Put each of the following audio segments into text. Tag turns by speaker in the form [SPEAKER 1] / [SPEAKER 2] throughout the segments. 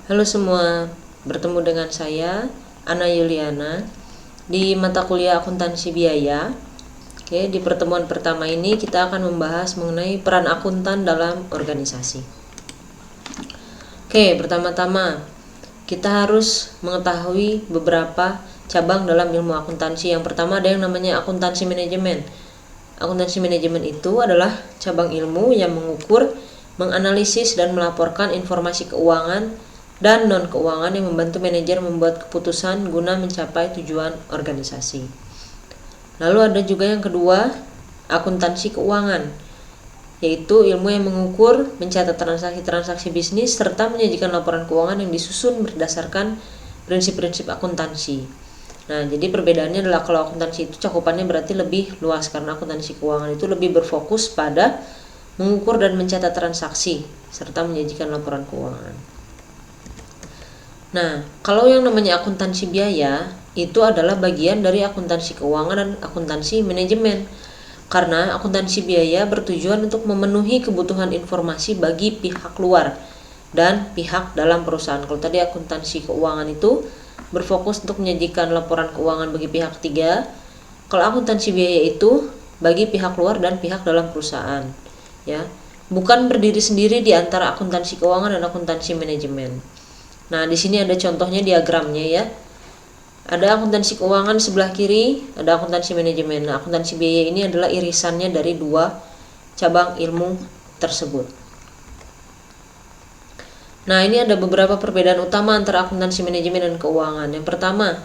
[SPEAKER 1] Halo semua, bertemu dengan saya Ana Yuliana di mata kuliah akuntansi biaya. Oke, di pertemuan pertama ini kita akan membahas mengenai peran akuntan dalam organisasi. Oke, pertama-tama kita harus mengetahui beberapa cabang dalam ilmu akuntansi. Yang pertama ada yang namanya akuntansi manajemen. Akuntansi manajemen itu adalah cabang ilmu yang mengukur, menganalisis dan melaporkan informasi keuangan dan non-keuangan yang membantu manajer membuat keputusan guna mencapai tujuan organisasi. Lalu ada juga yang kedua, akuntansi keuangan, yaitu ilmu yang mengukur, mencatat transaksi-transaksi bisnis, serta menyajikan laporan keuangan yang disusun berdasarkan prinsip-prinsip akuntansi. Nah, jadi perbedaannya adalah kalau akuntansi itu cakupannya berarti lebih luas, karena akuntansi keuangan itu lebih berfokus pada mengukur dan mencatat transaksi, serta menyajikan laporan keuangan. Nah, kalau yang namanya akuntansi biaya itu adalah bagian dari akuntansi keuangan dan akuntansi manajemen. Karena akuntansi biaya bertujuan untuk memenuhi kebutuhan informasi bagi pihak luar dan pihak dalam perusahaan. Kalau tadi akuntansi keuangan itu berfokus untuk menyajikan laporan keuangan bagi pihak ketiga. Kalau akuntansi biaya itu bagi pihak luar dan pihak dalam perusahaan, ya. Bukan berdiri sendiri di antara akuntansi keuangan dan akuntansi manajemen. Nah, di sini ada contohnya diagramnya ya. Ada akuntansi keuangan sebelah kiri, ada akuntansi manajemen. Nah, akuntansi biaya ini adalah irisannya dari dua cabang ilmu tersebut. Nah, ini ada beberapa perbedaan utama antara akuntansi manajemen dan keuangan. Yang pertama,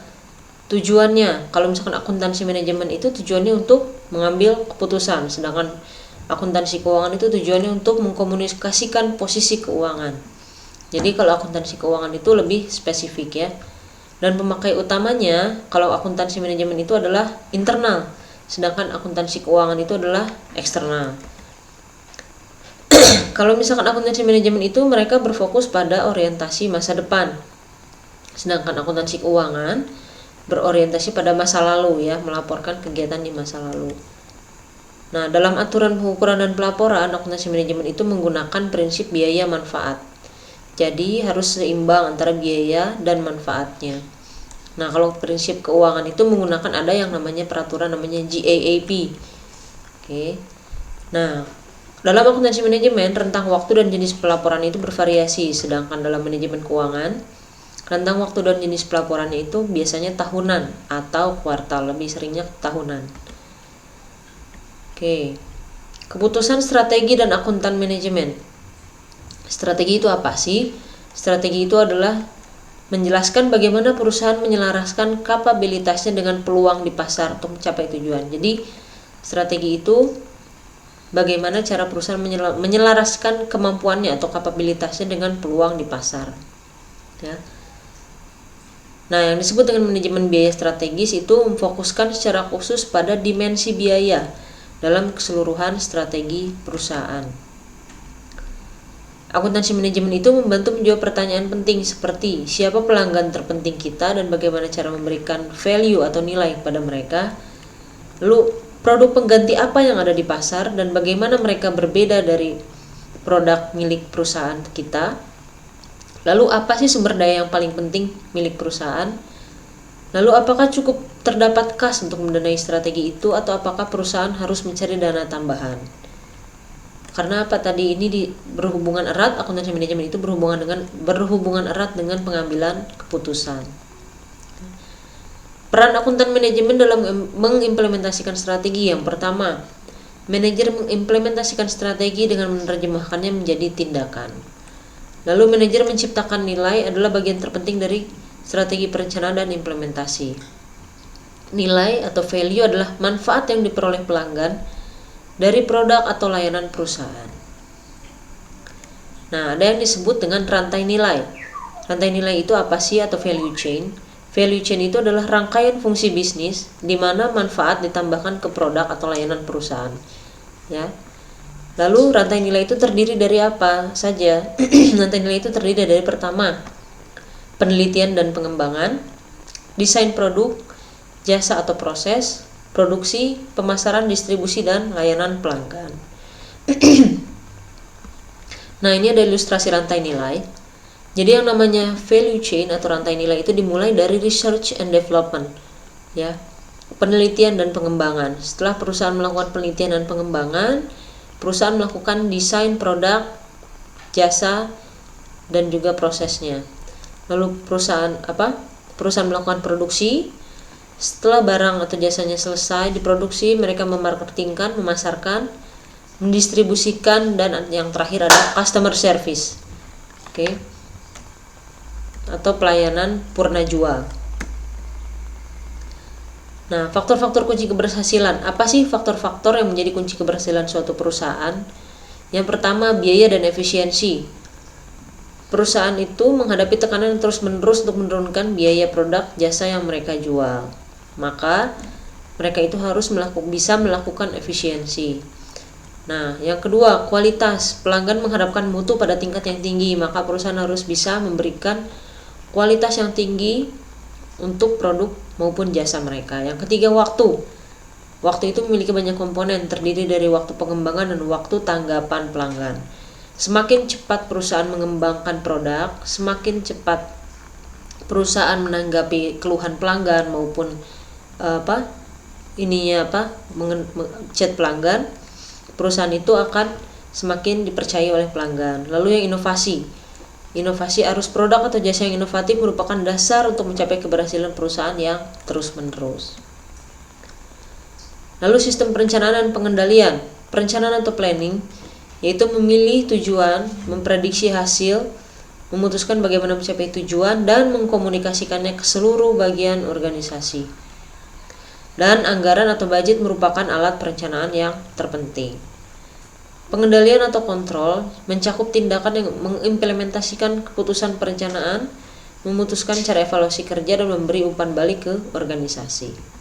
[SPEAKER 1] tujuannya. Kalau misalkan akuntansi manajemen itu tujuannya untuk mengambil keputusan, sedangkan akuntansi keuangan itu tujuannya untuk mengkomunikasikan posisi keuangan. Jadi kalau akuntansi keuangan itu lebih spesifik ya. Dan pemakai utamanya kalau akuntansi manajemen itu adalah internal, sedangkan akuntansi keuangan itu adalah eksternal. Kalau misalkan akuntansi manajemen itu mereka berfokus pada orientasi masa depan, sedangkan akuntansi keuangan berorientasi pada masa lalu ya, melaporkan kegiatan di masa lalu. Nah, dalam aturan pengukuran dan pelaporan, akuntansi manajemen itu menggunakan prinsip biaya manfaat. Jadi harus seimbang antara biaya dan manfaatnya. Nah, kalau prinsip keuangan itu menggunakan ada yang namanya peraturan namanya GAAP. Oke. Nah, dalam akuntansi manajemen rentang waktu dan jenis pelaporan itu bervariasi, sedangkan dalam manajemen keuangan rentang waktu dan jenis pelaporannya itu biasanya tahunan atau kuartal, lebih seringnya tahunan. Oke. Keputusan strategi dan akuntan manajemen. Strategi itu apa sih? Strategi itu adalah menjelaskan bagaimana perusahaan menyelaraskan kapabilitasnya dengan peluang di pasar untuk mencapai tujuan. Jadi, strategi itu bagaimana cara perusahaan menyelaraskan kemampuannya atau kapabilitasnya dengan peluang di pasar. Ya. Nah, yang disebut dengan manajemen biaya strategis itu memfokuskan secara khusus pada dimensi biaya dalam keseluruhan strategi perusahaan. Akuntansi manajemen itu membantu menjawab pertanyaan penting seperti siapa pelanggan terpenting kita dan bagaimana cara memberikan value atau nilai kepada mereka. Lalu produk pengganti apa yang ada di pasar dan bagaimana mereka berbeda dari produk milik perusahaan kita. Lalu apa sih sumber daya yang paling penting milik perusahaan? Lalu apakah cukup terdapat kas untuk mendanai strategi itu atau apakah perusahaan harus mencari dana tambahan? Karena apa tadi ini berhubungan erat, akuntansi manajemen itu berhubungan erat dengan pengambilan keputusan. Peran akuntan manajemen dalam mengimplementasikan strategi. Yang pertama, manajer mengimplementasikan strategi dengan menerjemahkannya menjadi tindakan. Lalu manajer menciptakan nilai adalah bagian terpenting dari strategi perencanaan dan implementasi. Nilai atau value adalah manfaat yang diperoleh pelanggan dari produk atau layanan perusahaan. Nah, ada yang disebut dengan rantai nilai. Rantai nilai itu apa sih atau value chain? Value chain itu adalah rangkaian fungsi bisnis di mana manfaat ditambahkan ke produk atau layanan perusahaan. Ya. Lalu rantai nilai itu terdiri dari apa saja? Rantai nilai itu terdiri dari pertama, penelitian dan pengembangan, desain produk, jasa atau proses, produksi, pemasaran, distribusi, dan layanan pelanggan. Nah, ini ada ilustrasi rantai nilai. Jadi yang namanya value chain atau rantai nilai itu dimulai dari research and development, ya, penelitian dan pengembangan. Setelah perusahaan melakukan penelitian dan pengembangan, perusahaan melakukan desain produk, jasa, dan juga prosesnya. Lalu perusahaan melakukan produksi. Setelah barang atau jasanya selesai diproduksi, mereka memarketingkan, memasarkan, mendistribusikan, dan yang terakhir ada customer service. Oke. Atau pelayanan purna jual. Nah, faktor-faktor kunci keberhasilan. Apa sih faktor-faktor yang menjadi kunci keberhasilan suatu perusahaan? Yang pertama, biaya dan efisiensi. Perusahaan itu menghadapi tekanan terus-menerus untuk menurunkan biaya produk jasa yang mereka jual. Maka mereka itu harus bisa melakukan efisiensi. Nah, yang kedua, kualitas. Pelanggan mengharapkan mutu pada tingkat yang tinggi, maka perusahaan harus bisa memberikan kualitas yang tinggi untuk produk maupun jasa mereka. Yang ketiga, waktu. Waktu itu memiliki banyak komponen, terdiri dari waktu pengembangan dan waktu tanggapan pelanggan. Semakin cepat perusahaan mengembangkan produk, semakin cepat perusahaan menanggapi keluhan pelanggan maupun chat pelanggan, perusahaan itu akan semakin dipercaya oleh pelanggan. Lalu yang inovasi. Inovasi arus produk atau jasa yang inovatif merupakan dasar untuk mencapai keberhasilan perusahaan yang terus-menerus. Lalu sistem perencanaan dan pengendalian. Perencanaan atau planning yaitu memilih tujuan, memprediksi hasil, memutuskan bagaimana mencapai tujuan, dan mengkomunikasikannya ke seluruh bagian organisasi. Dan anggaran atau budget merupakan alat perencanaan yang terpenting. Pengendalian atau kontrol mencakup tindakan yang mengimplementasikan keputusan perencanaan, memutuskan cara evaluasi kerja, dan memberi umpan balik ke organisasi.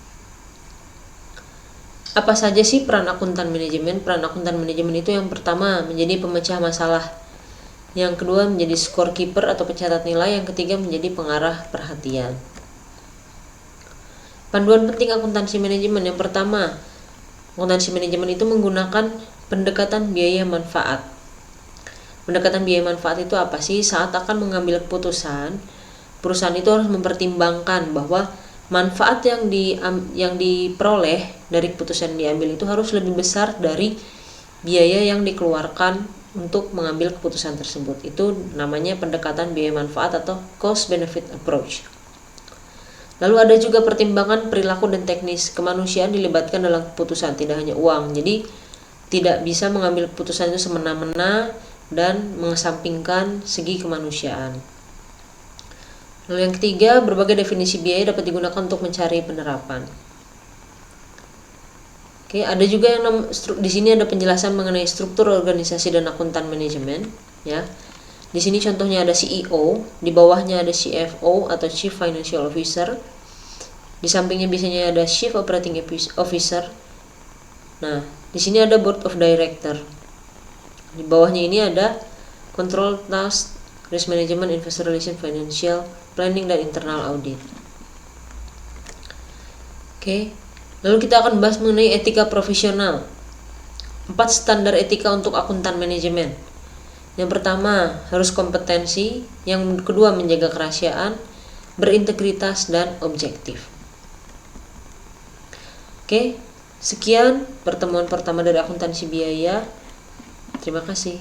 [SPEAKER 1] Apa saja sih peran akuntan manajemen? Peran akuntan manajemen itu yang pertama menjadi pemecah masalah, yang kedua menjadi scorekeeper atau pencatat nilai, yang ketiga menjadi pengarah perhatian. Panduan penting akuntansi manajemen. Yang pertama, akuntansi manajemen itu menggunakan pendekatan biaya manfaat. Pendekatan biaya manfaat itu apa sih? Saat akan mengambil keputusan, perusahaan itu harus mempertimbangkan bahwa manfaat yang diperoleh dari keputusan yang diambil itu harus lebih besar dari biaya yang dikeluarkan untuk mengambil keputusan tersebut. Itu namanya pendekatan biaya manfaat atau cost benefit approach. Lalu ada juga pertimbangan perilaku dan teknis. Kemanusiaan dilibatkan dalam keputusan, tidak hanya uang. Jadi tidak bisa mengambil keputusan itu semena-mena dan mengesampingkan segi kemanusiaan. Lalu yang ketiga, berbagai definisi biaya dapat digunakan untuk mencari penerapan. Oke, ada juga yang di sini ada penjelasan mengenai struktur organisasi dan akuntan manajemen, ya. Di sini contohnya ada CEO, di bawahnya ada CFO atau Chief Financial Officer. Di sampingnya biasanya ada Chief Operating Officer. Nah, di sini ada Board of Director. Di bawahnya ini ada Control Task, Risk Management, Investor Relations, Financial Planning, dan Internal Audit. Oke. Lalu kita akan bahas mengenai etika profesional. 4 standar etika untuk akuntan manajemen. Yang pertama, harus kompetensi. Yang kedua, menjaga kerahasiaan, berintegritas, dan objektif. Oke, sekian pertemuan pertama dari akuntansi biaya. Terima kasih.